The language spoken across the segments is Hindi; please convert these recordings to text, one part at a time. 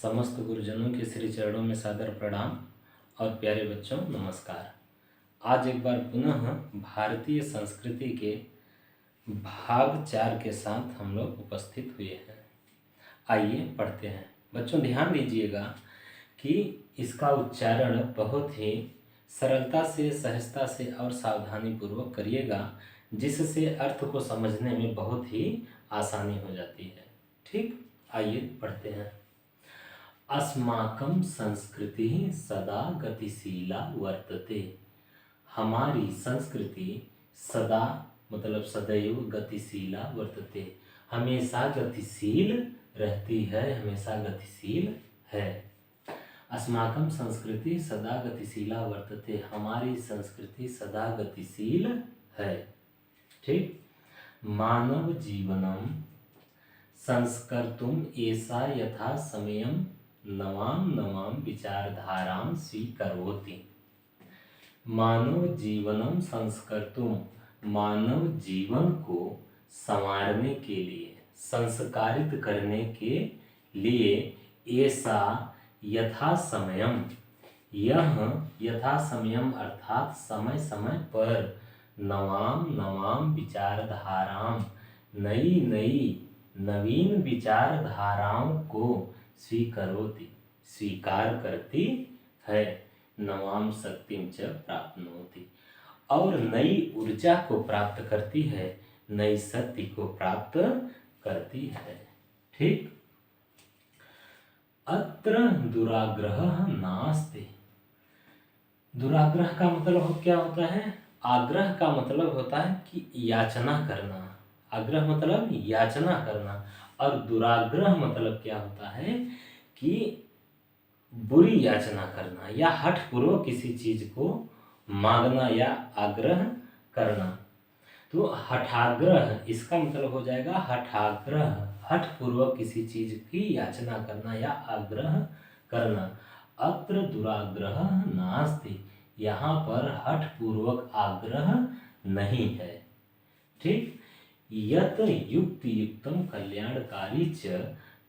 समस्त गुरुजनों के श्री चरणों में सादर प्रणाम और प्यारे बच्चों नमस्कार। आज एक बार पुनः भारतीय संस्कृति के भाग 4 के साथ हम लोग उपस्थित हुए हैं। आइए पढ़ते हैं। बच्चों ध्यान दीजिएगा कि इसका उच्चारण बहुत ही सरलता से, सहजता से और सावधानी पूर्वक करिएगा, जिससे अर्थ को समझने में बहुत ही आसानी हो जाती है। ठीक, आइए पढ़ते हैं। अस्माकं संस्कृति सदा गतिशीला वर्तते। हमारी संस्कृति सदा मतलब सदैव गतिशीला वर्तते, हमेशा गतिशील रहती है, हमेशा गतिशील है। अस्माकं संस्कृति सदा गतिशीला वर्तते, हमारी संस्कृति सदा गतिशील है। ठीक। मानव जीवनम संस्कर्तुम एषा यथा समयम नवाम नवाम विचारधारां स्वीकरोति। मानव जीवनम संस्कर्तुम, मानव जीवन को संवारने के लिए, संस्कारित करने के लिए ऐसा यथा समयम, यह यथा समयम अर्थात समय समय पर, नवाम नवाम विचारधाराम, नई नई नवीन विचारधाराओं को स्वीकरोति, स्वीकार करती है। नवाम शक्तिम च प्राप्नोति, और नई ऊर्जा को प्राप्त करती है, नई शक्ति को प्राप्त करती है। ठीक। अत्र दुराग्रह नास्ति। दुराग्रह का मतलब क्या होता है? आग्रह का मतलब होता है कि याचना करना। आग्रह मतलब याचना करना, और दुराग्रह मतलब क्या होता है कि बुरी याचना करना या हठपूर्वक किसी चीज को मांगना या आग्रह करना। तो हठाग्रह, इसका मतलब हो जाएगा हठाग्रह, हठपूर्वक किसी चीज की याचना करना या आग्रह करना। अत्र दुराग्रह नास्ति, यहाँ पर हठपूर्वक आग्रह नहीं है। ठीक। यत युक्ति युक्तम कल्याणकारी च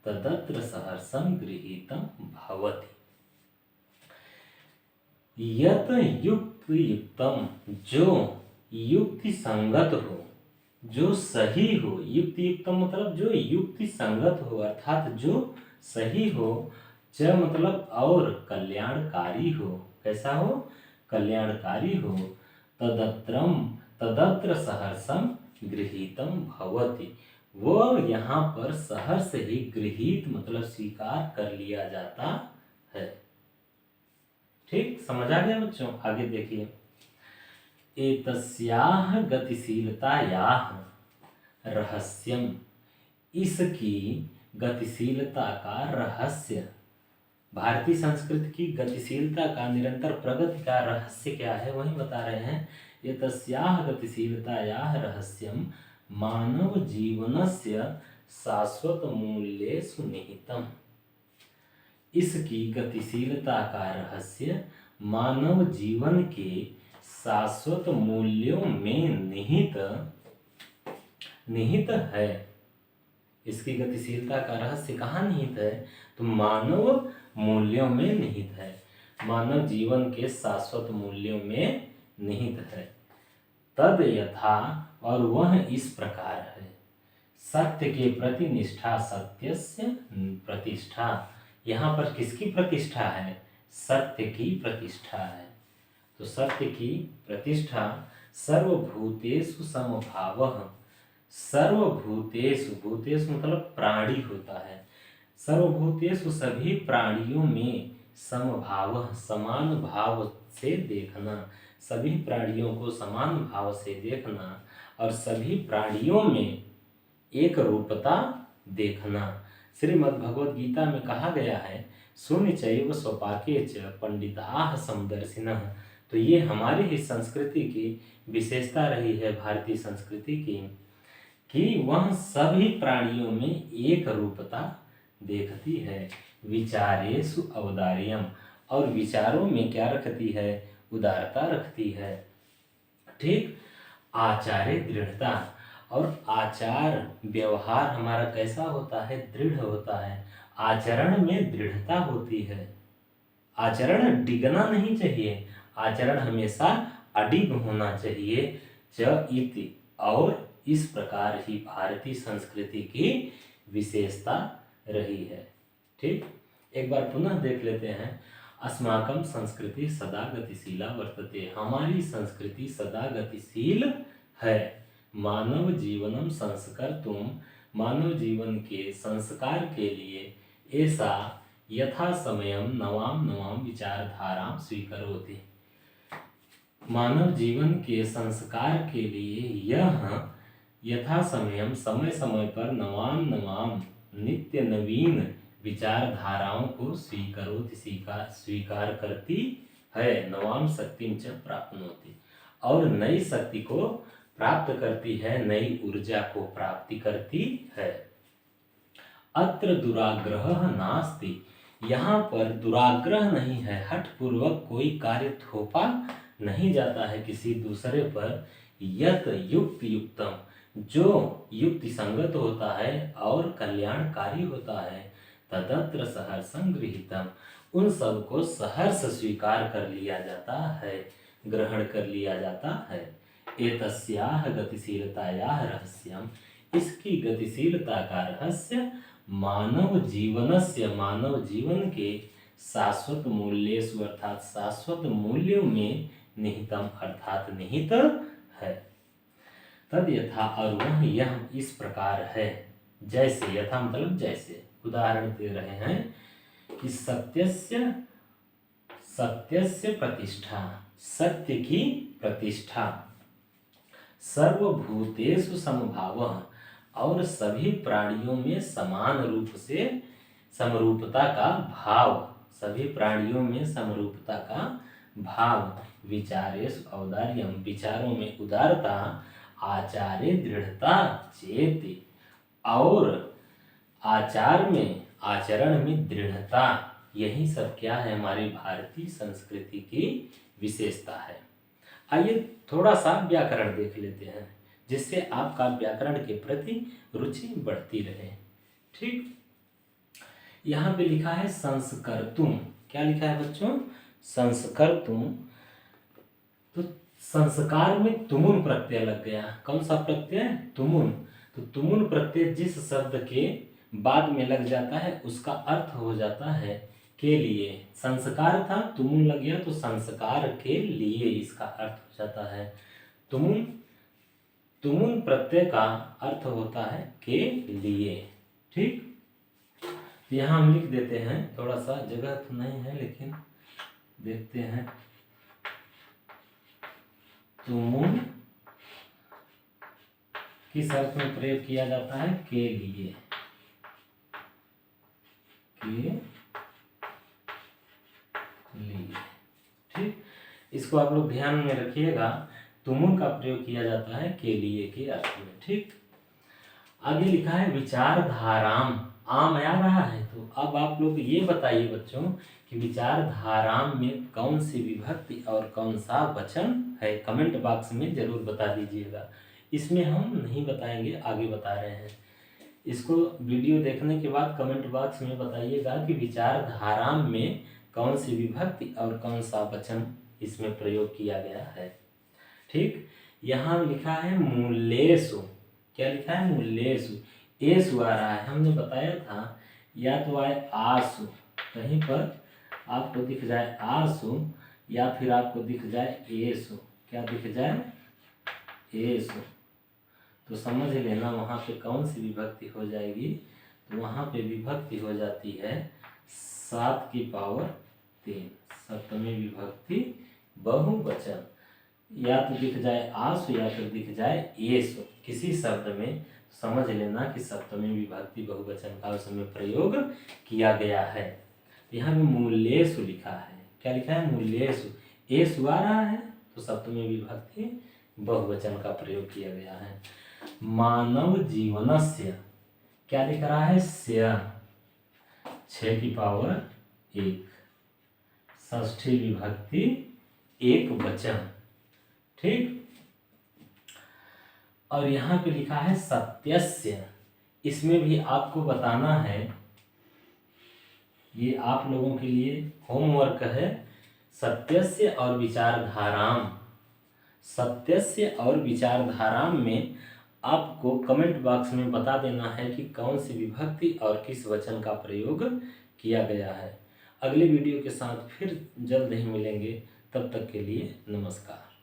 तदत्र सहर्षं गृहीतम भवति। यत युक्त युक्तम, जो युक्ति संगत हो, जो सही हो। युक्ति युक्तम मतलब जो युक्ति संगत हो, अर्थात जो सही हो। च मतलब और, कल्याणकारी हो। कैसा हो? कल्याणकारी हो। तदत्र सहर्षं गृहीतम भवति, वो यहाँ पर सहर्ष ही गृहीत मतलब स्वीकार कर लिया जाता है। ठीक, समझ आ गया बच्चों? आगे देखिए। एतस्याः गतिशीलतायाः रहस्यम, इसकी गतिशीलता का रहस्य, भारतीय संस्कृति की गतिशीलता का, निरंतर प्रगति का रहस्य क्या है वही बता रहे हैं। एतस्याः गतिशीलतायाः रहस्यम मानव जीवनस्य शाश्वत मूल्येषु निहितम्। इसकी गतिशीलता का रहस्य मानव जीवन के शाश्वत मूल्यों में निहित है। इसकी गतिशीलता का रहस्य कहाँ निहित है? तो मानव मूल्यों में निहित है, मानव जीवन के शाश्वत मूल्यों में निहित है। तद यथा, और वह इस प्रकार है। सत्य के प्रति निष्ठा, सत्यस्य प्रतिष्ठा। यहाँ पर किसकी प्रतिष्ठा है? सत्य की प्रतिष्ठा है। तो सत्य की प्रतिष्ठा सर्वभूतेषु समभावः, सर्वभूतेषु, भूतेषु मतलब प्राणी होता है, सर्वभूतेषु सभी प्राणियों में समभाव, समान भाव से देखना, सभी प्राणियों को समान भाव से देखना, और सभी प्राणियों में एक रूपता देखना। श्रीमद् भगवद गीता में कहा गया है, शून्य चैव स्वपाके च पंडिताः समदर्शिनः। तो ये हमारी ही संस्कृति की विशेषता रही है, भारतीय संस्कृति की, कि वह सभी प्राणियों में एक रूपता देखती है। विचारेषु औदार्यम, और विचारों में क्या रखती है? उदारता रखती है। ठीक। आचार्य दृढ़ता, और आचार व्यवहार हमारा कैसा होता है? दृढ़ होता है। आचरण में दृढ़ता होती है। आचरण डिगना नहीं चाहिए, आचरण हमेशा अडिग होना चाहिए। च इति, और इस प्रकार ही भारतीय संस्कृति की विशेषता रही है। ठीक, एक बार पुनः देख लेते हैं। अस्माकं संस्कृति सदा गतिशीला वर्तते, हमारी संस्कृति सदा गतिशील है। मानव जीवनम संस्कर्तुम, मानव जीवन के संस्कार के लिए ऐसा यथा समयम नवाम नवाम विचारधाराम स्वीकरोति, मानव जीवन के संस्कार के लिए यह यथा समयम समय समय पर नवाम नवाम नित्य नवीन विचारधाराओं को स्वीकार करती है। नवाम शक्तिम च प्राप्नोति, और नई शक्ति को प्राप्त करती है, नई ऊर्जा को प्राप्ति करती है। अत्र दुराग्रह नास्ति, यहाँ पर दुराग्रह नहीं है, हठपूर्वक कोई कार्य थोपा नहीं जाता है किसी दूसरे पर। यत युक्त युक्तम, जो युक्ति संगत होता है और कल्याणकारी होता है। तदत्र सहर्षं गृहीतम, उन सब को सहर्ष स्वीकार कर लिया जाता है, ग्रहण कर लिया जाता है। एतस्याः गतिशीलतायाः रहस्यम, इसकी गतिशीलता का रहस्य मानव जीवनस्य, मानव जीवन के शाश्वत मूल्येषु अर्थात शाश्वत मूल्यों में निहितम अर्थात निहित है। तद यथा, और वह यह इस प्रकार है। जैसे, यथा मतलब जैसे, उदाहरण दे रहे हैं कि सत्यस्य प्रतिष्ठा, सत्य की प्रतिष्ठा, सर्वभूतेषु समभावः, और सभी प्राणियों में समान रूप से समरूपता का भाव, सभी प्राणियों में समरूपता का भाव। विचारेषु औदार्यम, विचारों में उदारता, आचार्य दृढ़ता चेति, और आचरण में दृढ़ता, यही सब क्या है, हमारी भारतीय संस्कृति की विशेषता है। आइए थोड़ा सा व्याकरण देख लेते हैं, जिससे आपका व्याकरण के प्रति रुचि बढ़ती रहे। ठीक, यहाँ पे लिखा है संस्कर्तुम, क्या लिखा है बच्चों, संस्कर्तुम। तो संस्कार में तुमुन प्रत्यय लग गया, कौन सा प्रत्यय, तुमुन। तो तुमुन प्रत्यय जिस शब्द के बाद में लग जाता है उसका अर्थ हो जाता है के लिए। संस्कार था, तुमुन लग गया तो संस्कार के लिए इसका अर्थ हो जाता है। तुमुन प्रत्यय का अर्थ होता है के लिए। ठीक, तो यहाँ हम लिख देते हैं, थोड़ा सा जगह तो नहीं है लेकिन देखते हैं। तुमुन किस अर्थ में प्रयोग किया जाता है, के लिए, के लिए। ठीक, इसको आप लोग ध्यान में रखिएगा, तुमुन का प्रयोग किया जाता है के लिए के अर्थ में। ठीक, आगे लिखा है विचारधाराम, आम आ रहा है। तो अब आप लोग ये बताइए बच्चों कि विचारधाराम में कौन सी विभक्ति और कौन सा वचन है, कमेंट बॉक्स में जरूर बता दीजिएगा। इसमें हम नहीं बताएंगे, आगे बता रहे हैं। इसको वीडियो देखने के बाद कमेंट बॉक्स में बताइएगा कि विचारधाराम में कौन सी विभक्ति और कौन सा वचन इसमें प्रयोग किया गया है। ठीक, यहाँ लिखा है मूलेषु, क्या लिखा है, मूलेषु। एसु आ रहा है, हमने बताया था, या तो आए आसु, कहीं पर आपको दिख जाए आसु, या फिर आपको दिख जाए एसु, क्या दिख जाए, एसु, तो समझ लेना वहाँ पे कौन सी विभक्ति हो जाएगी। तो वहाँ पे विभक्ति हो जाती है 7 की पावर 3, सप्तमी विभक्ति बहुवचन। या तो दिख जाए आसु या तो दिख जाए एसु, किसी शब्द में समझ लेना कि सप्तमी विभक्ति बहुवचन का उसमें प्रयोग किया गया है। यहाँ पे मूलेषु लिखा है, क्या लिखा है, मूलेषु। एसु आ रहा है तो सप्तमी विभक्ति बहुवचन का प्रयोग किया गया है। मानव जीवनस्य, क्या लिख रहा है, स्य, 6 की पावर 1, षष्ठी विभक्ति एक वचन। ठीक, और यहाँ पे लिखा है सत्यस्य, इसमें भी आपको बताना है ये आप लोगों के लिए होमवर्क है। सत्यस्य और विचारधाराम, सत्यस्य और विचारधाराम में आपको कमेंट बॉक्स में बता देना है कि कौन सी विभक्ति और किस वचन का प्रयोग किया गया है। अगले वीडियो के साथ फिर जल्द ही मिलेंगे, तब तक के लिए नमस्कार।